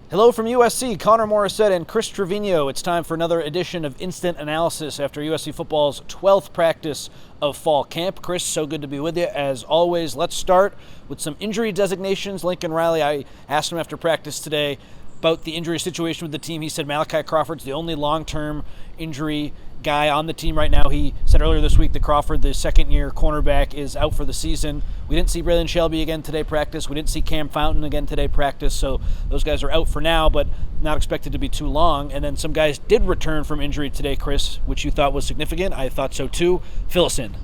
Hello from USC, Connor Morrissette and Chris Trevino. It's time for another edition of Instant Analysis after USC football's 12th practice of fall camp. Chris, so good to be with you as always. Let's start with some injury designations. Lincoln Riley, I asked him after practice today about the injury situation with the team. He said Malachi Crawford's the only long-term injury guy on the team right now. He said earlier this week that Crawford, the second-year cornerback, is out for the season. We didn't see Braylon Shelby again today practice. We didn't see Cam Fountain again today practice, so those guys are out for now, but not expected to be too long. And then some guys did return from injury today, Chris, which you thought was significant. I thought so too. Fill us in.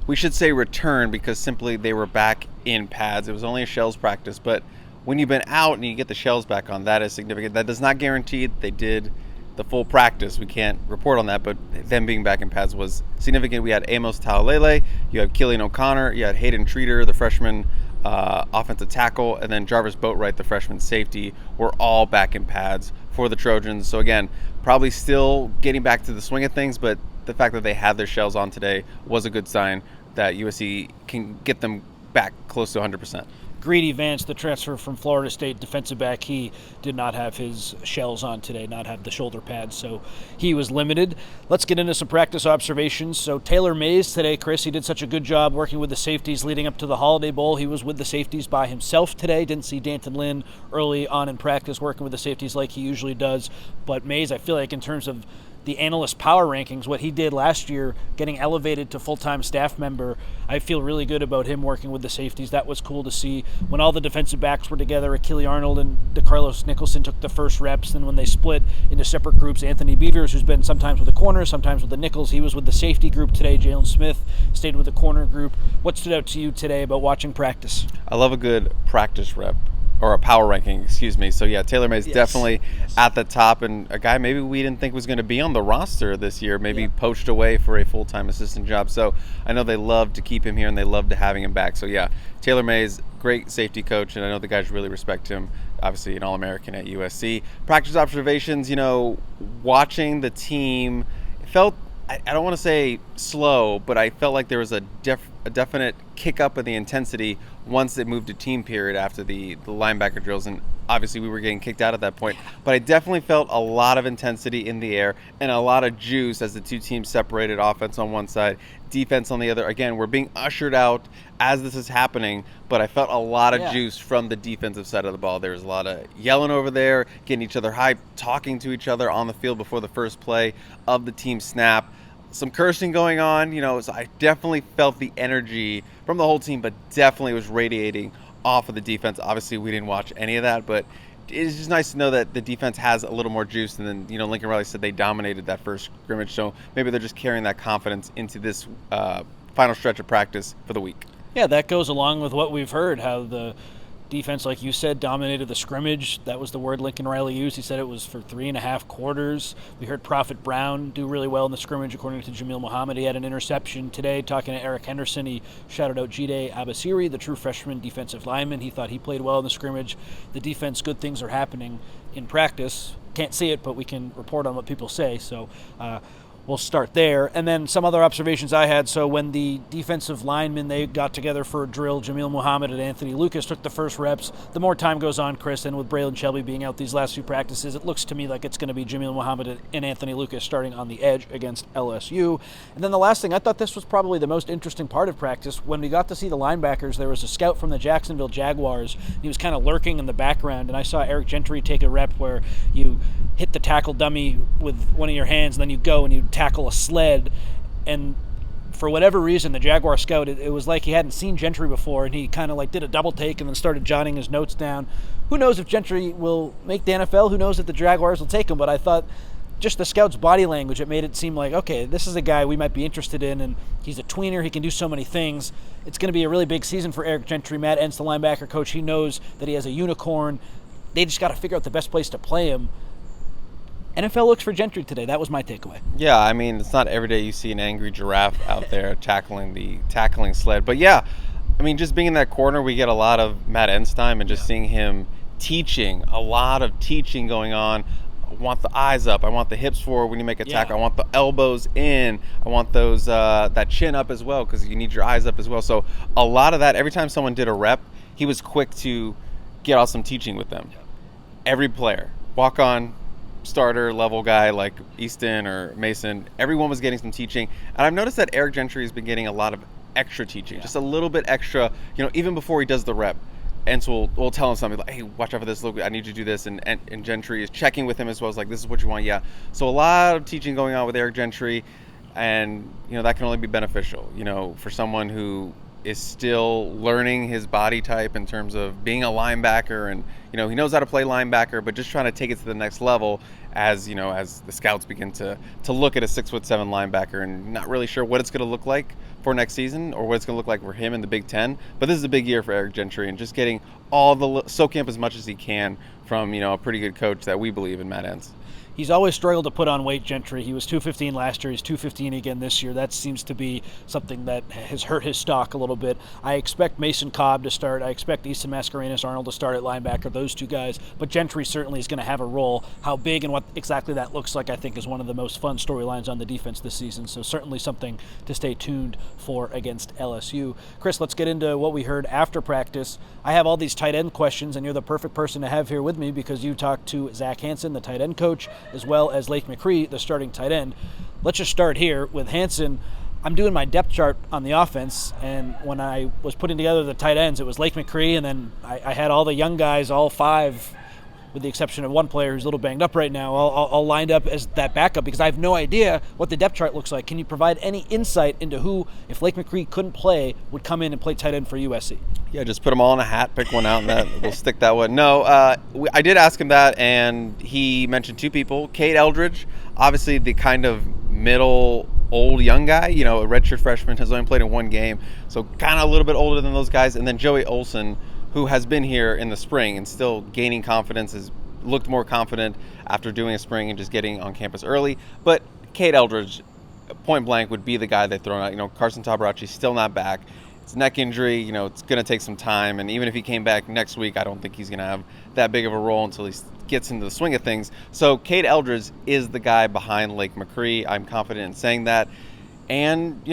We should say return because simply they were back in pads. It was only a shells practice, but when you've been out and you get the shells back on, that is significant. That does not guarantee they did the full practice. We can't report on that, but them being back in pads was significant. We had Amos Taulele, you had Killian O'Connor, you had Hayden Treater, the freshman offensive tackle, and then Jarvis Boatwright, the freshman safety, were all back in pads for the Trojans. So again, probably still getting back to the swing of things, but the fact that they had their shells on today was a good sign that USC can get them back close to 100%. Greedy Vance, the transfer from Florida State defensive back, he did not have his shells on today, not have the shoulder pads, so he was limited. Let's get into some practice observations. So Taylor Mays today, Chris, he did such a good job working with the safeties leading up to the Holiday Bowl. He was with the safeties by himself today. Didn't see Danton Lynn early on in practice working with the safeties like he usually does. But Mays, I feel like in terms of the analyst power rankings, what he did last year, getting elevated to full-time staff member, I feel really good about him working with the safeties. That was cool to see. When all the defensive backs were together, Achille Arnold and DeCarlos Nicholson took the first reps, and when they split into separate groups, Anthony Beavers, who's been sometimes with the corner, sometimes with the nickels, he was with the safety group today. Jalen Smith stayed with the corner group. What stood out to you today about watching practice? I love a good practice rep. Or a power ranking, excuse me. So yeah, Taylor Mays definitely at the top, and a guy maybe we didn't think was going to be on the roster this year, maybe poached away for a full-time assistant job. So I know they love to keep him here and they love to having him back. So yeah, Taylor Mays, great safety coach, and I know the guys really respect him. Obviously an All-American at USC. Practice observations, watching the team, it felt, I don't want to say slow, but I felt like there was a definite kick up in the intensity once it moved to team period after the linebacker drills. And obviously we were getting kicked out at that point. But I definitely felt a lot of intensity in the air and a lot of juice as the two teams separated, offense on one side, defense on the other. Again, we're being ushered out as this is happening, but I felt a lot of juice from the defensive side of the ball. There was a lot of yelling over there, getting each other hyped, talking to each other on the field before the first play of the team snap. Some cursing going on, so I definitely felt the energy from the whole team, but definitely was radiating off of the defense. Obviously, we didn't watch any of that, but it's just nice to know that the defense has a little more juice. And then, Lincoln Riley said they dominated that first scrimmage, so maybe they're just carrying that confidence into this final stretch of practice for the week. Yeah, that goes along with what we've heard, how the defense, like you said, dominated the scrimmage. That was the word Lincoln Riley used. He said it was for 3.5 quarters. We heard Prophet Brown do really well in the scrimmage, according to Jamil Muhammad. He had an interception today. Talking to Eric Henderson, he shouted out Jide Abasiri, the true freshman defensive lineman. He thought he played well in the scrimmage. The defense, good things are happening in practice. Can't see it, but we can report on what people say. So we'll start there. And then some other observations I had. So when the defensive linemen, they got together for a drill, Jamil Muhammad and Anthony Lucas took the first reps. The more time goes on, Chris, and with Braylon Shelby being out these last few practices, it looks to me like it's going to be Jamil Muhammad and Anthony Lucas starting on the edge against LSU. And then the last thing, I thought this was probably the most interesting part of practice. When we got to see the linebackers, there was a scout from the Jacksonville Jaguars. He was kind of lurking in the background, and I saw Eric Gentry take a rep where you hit the tackle dummy with one of your hands, and then you go and you tackle a sled. And for whatever reason, the Jaguar scout, it was like he hadn't seen Gentry before, and he kind of like did a double take and then started jotting his notes down. Who knows if Gentry will make the NFL? Who knows if the Jaguars will take him? But I thought just the scout's body language, it made it seem like, okay, this is a guy we might be interested in, and he's a tweener. He can do so many things. It's going to be a really big season for Eric Gentry. Matt Entz, the linebacker coach, he knows that he has a unicorn. They just got to figure out the best place to play him. NFL looks for Gentry today. That was my takeaway. Yeah, I mean, it's not every day you see an angry giraffe out there tackling sled. But yeah, I mean, just being in that corner, we get a lot of Matt Entz time and just seeing him teaching, a lot of teaching going on. I want the eyes up. I want the hips forward when you make a tackle. I want the elbows in. I want those that chin up as well because you need your eyes up as well. So a lot of that, every time someone did a rep, he was quick to get off some teaching with them. every player, walk on, starter level guy like Easton or Mason, everyone was getting some teaching. And I've noticed that Eric Gentry has been getting a lot of extra teaching, just a little bit extra, even before he does the rep. And so we'll tell him something like, hey, watch out for this. Look, I need you to do this. And Gentry is checking with him as well as like, this is what you want. Yeah. So a lot of teaching going on with Eric Gentry. And, that can only be beneficial, for someone who is still learning his body type in terms of being a linebacker. And, he knows how to play linebacker, but just trying to take it to the next level as, as the scouts begin to look at a 6'7" linebacker and not really sure what it's going to look like for next season or what it's going to look like for him in the Big Ten. But this is a big year for Eric Gentry and just getting soak camp as much as he can from, a pretty good coach that we believe in, Matt Entz. He's always struggled to put on weight, Gentry. He was 215 last year. He's 215 again this year. That seems to be something that has hurt his stock a little bit. I expect Mason Cobb to start. I expect Easton Mascarenas-Arnold to start at linebacker, those two guys. But Gentry certainly is going to have a role. How big and what exactly that looks like, I think, is one of the most fun storylines on the defense this season. So certainly something to stay tuned for against LSU. Chris, let's get into what we heard after practice. I have all these tight end questions, and you're the perfect person to have here with me because you talked to Zack Hansen, the tight end coach, as well as Lake McCree, the starting tight end. Let's just start here with Hansen. I'm doing my depth chart on the offense, and when I was putting together the tight ends, it was Lake McCree, and then I had all the young guys, all five, with the exception of one player who's a little banged up right now, all lined up as that backup because I have no idea what the depth chart looks like. Can you provide any insight into who, if Lake McCree couldn't play, would come in and play tight end for USC? Yeah, just put them all in a hat, pick one out, and that we'll stick that one. No, I did ask him that, and he mentioned two people. Cade Eldridge, obviously the kind of middle old young guy, a redshirt freshman, has only played in one game, so kind of a little bit older than those guys. And then Joey Olsen, who has been here in the spring and still gaining confidence, has looked more confident after doing a spring and just getting on campus early. But Cade Eldridge, point blank, would be the guy they throw out. Carson Tabarachi's still not back. It's a neck injury, it's going to take some time. And even if he came back next week, I don't think he's going to have that big of a role until he gets into the swing of things. So Cade Eldridge is the guy behind Lake McCree. I'm confident in saying that. And,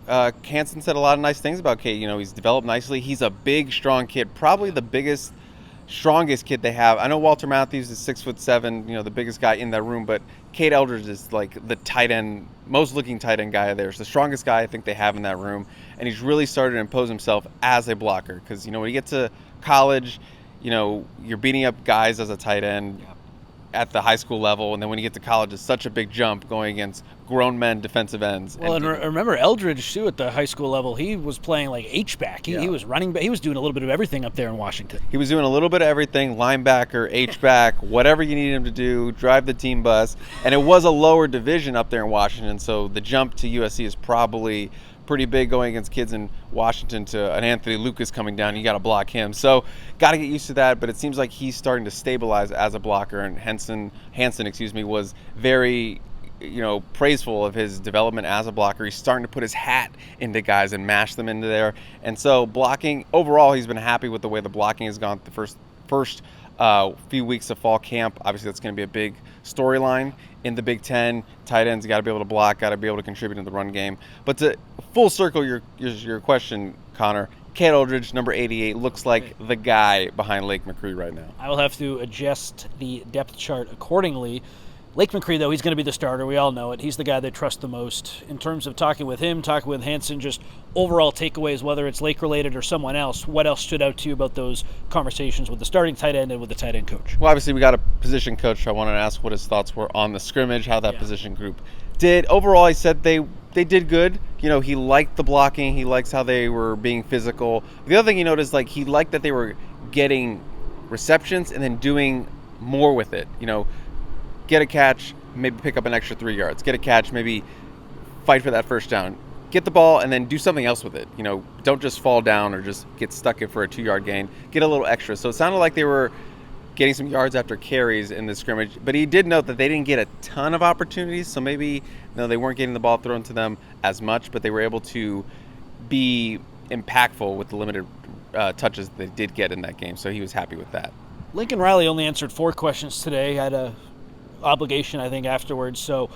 Hansen said a lot of nice things about Cade. He's developed nicely. He's a big, strong kid, probably the biggest, strongest kid they have. I know Walter Matthews is 6'7", the biggest guy in that room, but Cade Eldridge is like the tight end, most looking tight end guy there. It's the strongest guy I think they have in that room, and he's really started to impose himself as a blocker because, when you get to college, you're beating up guys as a tight end at the high school level, and then when you get to college, it's such a big jump going against grown men defensive ends. Well, and remember Eldridge too at the high school level. He was playing like H-back. He was running back. He was doing a little bit of everything up there in Washington. He was doing a little bit of everything: linebacker, H-back, whatever you needed him to do, drive the team bus. And it was a lower division up there in Washington, so the jump to USC is probably pretty big going against kids in Washington to an Anthony Lucas coming down. You got to block him. So got to get used to that, but it seems like he's starting to stabilize as a blocker, and Hansen, was very praiseful of his development as a blocker. He's starting to put his hat into guys and mash them into there. And so blocking, overall, he's been happy with the way the blocking has gone the first few weeks of fall camp. Obviously, that's going to be a big storyline in the Big Ten. Tight ends got to be able to block, got to be able to contribute in the run game. But to full circle your question, Connor, Cade Eldridge, number 88, looks like the guy behind Lake McCree right now. I will have to adjust the depth chart accordingly. Lake McCree, though, he's going to be the starter. We all know it. He's the guy they trust the most. In terms of talking with him, talking with Hansen, just overall takeaways, whether it's Lake-related or someone else, what else stood out to you about those conversations with the starting tight end and with the tight end coach? Well, obviously, we got a position coach. I wanted to ask what his thoughts were on the scrimmage, how that position group did. Overall, he said they did good. He liked the blocking. He likes how they were being physical. The other thing he noticed, he liked that they were getting receptions and then doing more with it. Get a catch, maybe pick up an extra 3 yards. Get a catch, maybe fight for that first down. Get the ball and then do something else with it. Don't just fall down or just get stuck in for a 2-yard gain. Get a little extra. So it sounded like they were getting some yards after carries in the scrimmage. But he did note that they didn't get a ton of opportunities. So maybe they weren't getting the ball thrown to them as much, but they were able to be impactful with the limited touches they did get in that game. So he was happy with that. Lincoln Riley only answered 4 questions today. Had a obligation, I think, afterwards. So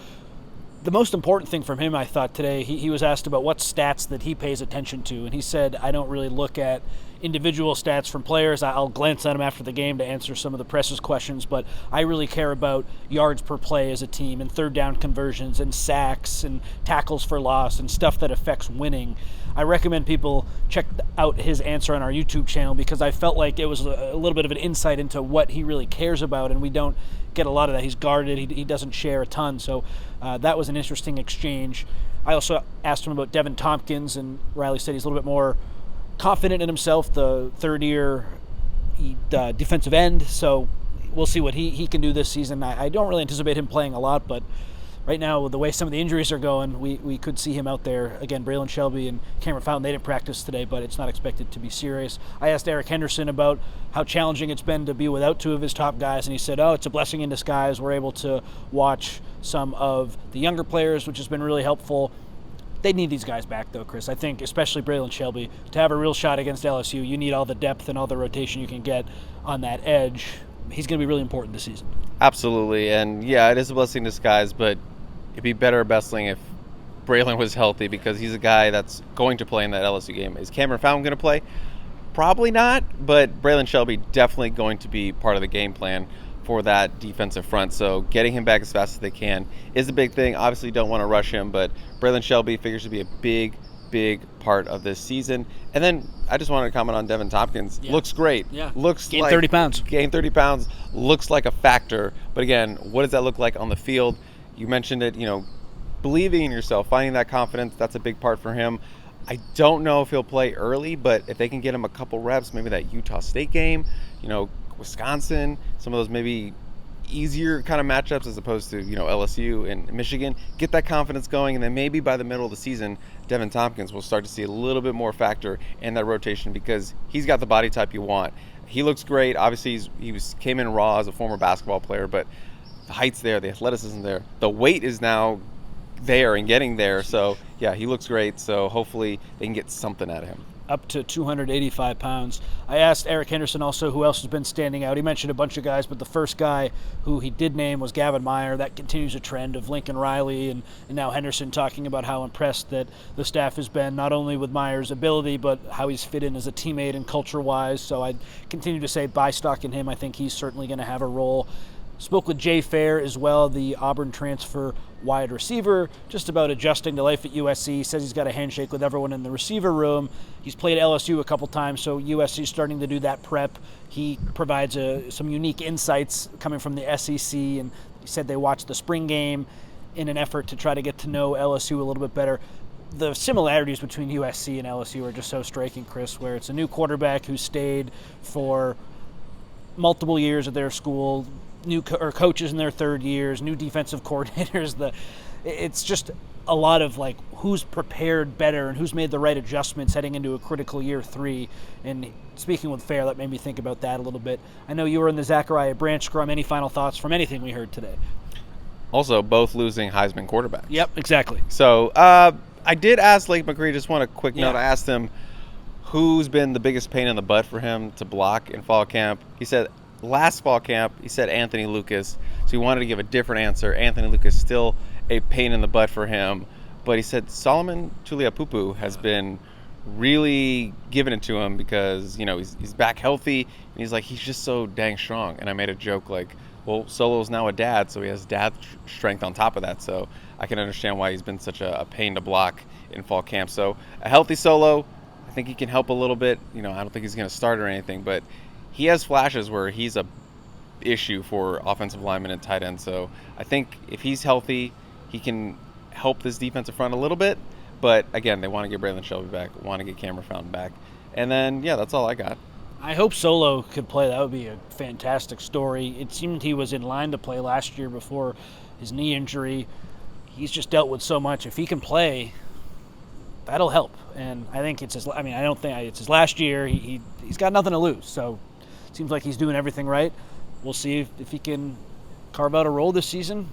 the most important thing from him, I thought today, he was asked about what stats that he pays attention to, and he said, I don't really look at individual stats from players. I'll glance at them after the game to answer some of the press's questions, but I really care about yards per play as a team and third down conversions and sacks and tackles for loss and stuff that affects winning. I recommend people check out his answer on our YouTube channel because I felt like it was a little bit of an insight into what he really cares about, and we don't get a lot of that. He's guarded. He doesn't share a ton, so that was an interesting exchange. I also asked him about Devin Tompkins, and Riley said he's a little bit more confident in himself, the third-year defensive end, so we'll see what he can do this season. I don't really anticipate him playing a lot, but right now, with the way some of the injuries are going, we could see him out there. Again, Braylon Shelby and Cameron Fountain, they didn't practice today, but it's not expected to be serious. I asked Eric Henderson about how challenging it's been to be without two of his top guys, and he said, it's a blessing in disguise. We're able to watch some of the younger players, which has been really helpful. They need these guys back, though, Chris. I think, especially Braylon Shelby, to have a real shot against LSU, you need all the depth and all the rotation you can get on that edge. He's going to be really important this season. Absolutely, and yeah, it is a blessing in disguise, but it'd be better wrestling if Braylon was healthy because he's a guy that's going to play in that LSU game. Is Cameron Fountain going to play? Probably not, but Braylon Shelby definitely going to be part of the game plan for that defensive front. So getting him back as fast as they can is a big thing. Obviously, don't want to rush him, but Braylon Shelby figures to be a big part of this season. And then I just wanted to comment on Devin Tompkins. Yeah. Looks great. Yeah. Gained 30 pounds. Gained 30 pounds. Looks like a factor. But again, what does that look like on the field? You mentioned it, believing in yourself, finding that confidence, that's a big part for him. I don't know if he'll play early, but if they can get him a couple reps, maybe that Utah State game, Wisconsin, some of those maybe easier kind of matchups as opposed to, LSU and Michigan, get that confidence going, and then maybe by the middle of the season, Devin Tompkins will start to see a little bit more factor in that rotation because he's got the body type you want. He looks great. Obviously, he came in raw as a former basketball player, but the height's there, the athleticism there, the weight is now there and getting there. So yeah, he looks great. So hopefully they can get something out of him. Up to 285 pounds. I asked Eric Henderson also who else has been standing out. He mentioned a bunch of guys, but the first guy who he did name was Gavin Meyer. That continues a trend of Lincoln Riley and now Henderson talking about how impressed that the staff has been, not only with Meyer's ability, but how he's fit in as a teammate and culture-wise. So I continue to say buy stock in him. I think he's certainly going to have a role. Spoke with Jay Fair as well, the Auburn transfer wide receiver, just about adjusting to life at USC. He says he's got a handshake with everyone in the receiver room. He's played at LSU a couple times, so USC is starting to do that prep. He provides some unique insights coming from the SEC, and he said they watched the spring game in an effort to try to get to know LSU a little bit better. The similarities between USC and LSU are just so striking, Chris, where it's a new quarterback who stayed for multiple years at their school, new coaches in their third years, new defensive coordinators. It's just a lot of who's prepared better and who's made the right adjustments heading into a critical year 3. And speaking with Fair, that made me think about that a little bit. I know you were in the Zachariah Branch scrum. Any final thoughts from anything we heard today? Also, both losing Heisman quarterbacks. Yep, exactly. So I did ask Lake McCree, just want a quick note. I asked him who's been the biggest pain in the butt for him to block in fall camp. He said last fall camp, he said Anthony Lucas. So he wanted to give a different answer. Anthony Lucas still a pain in the butt for him. But he said Solomon Tuliaupupu has been really giving it to him because, he's back healthy. And he's he's just so dang strong. And I made a joke well, Solo's now a dad, so he has dad strength on top of that. So I can understand why he's been such a pain to block in fall camp. So a healthy Solo, I think he can help a little bit. I don't think he's going to start or anything, but he has flashes where he's a issue for offensive linemen and tight ends. So I think if he's healthy, he can help this defensive front a little bit. But again, they want to get Braylon Shelby back, want to get Cameron Fountain back. And then, that's all I got. I hope Solo could play. That would be a fantastic story. It seemed he was in line to play last year before his knee injury. He's just dealt with so much. If he can play, that'll help. And I think it's I don't think it's his last year. He's got nothing to lose. So it seems like he's doing everything right. We'll see if he can carve out a role this season.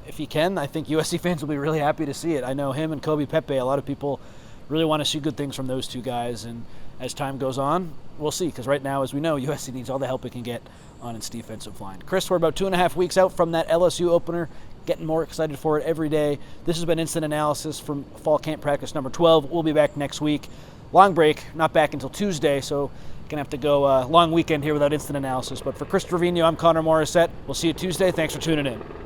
If he can, I think USC fans will be really happy to see it. I know him and Kobe Pepe, a lot of people really want to see good things from those two guys. And as time goes on, we'll see. Because right now, as we know, USC needs all the help it can get on its defensive line. Chris, we're about 2.5 weeks out from that LSU opener. getting more excited for it every day. This has been Instant Analysis from Fall Camp Practice number 12. We'll be back next week. Long break, not back until Tuesday, so going to have to go long weekend here without Instant Analysis. But for Chris Trevino, I'm Connor Morrissette. We'll see you Tuesday. Thanks for tuning in.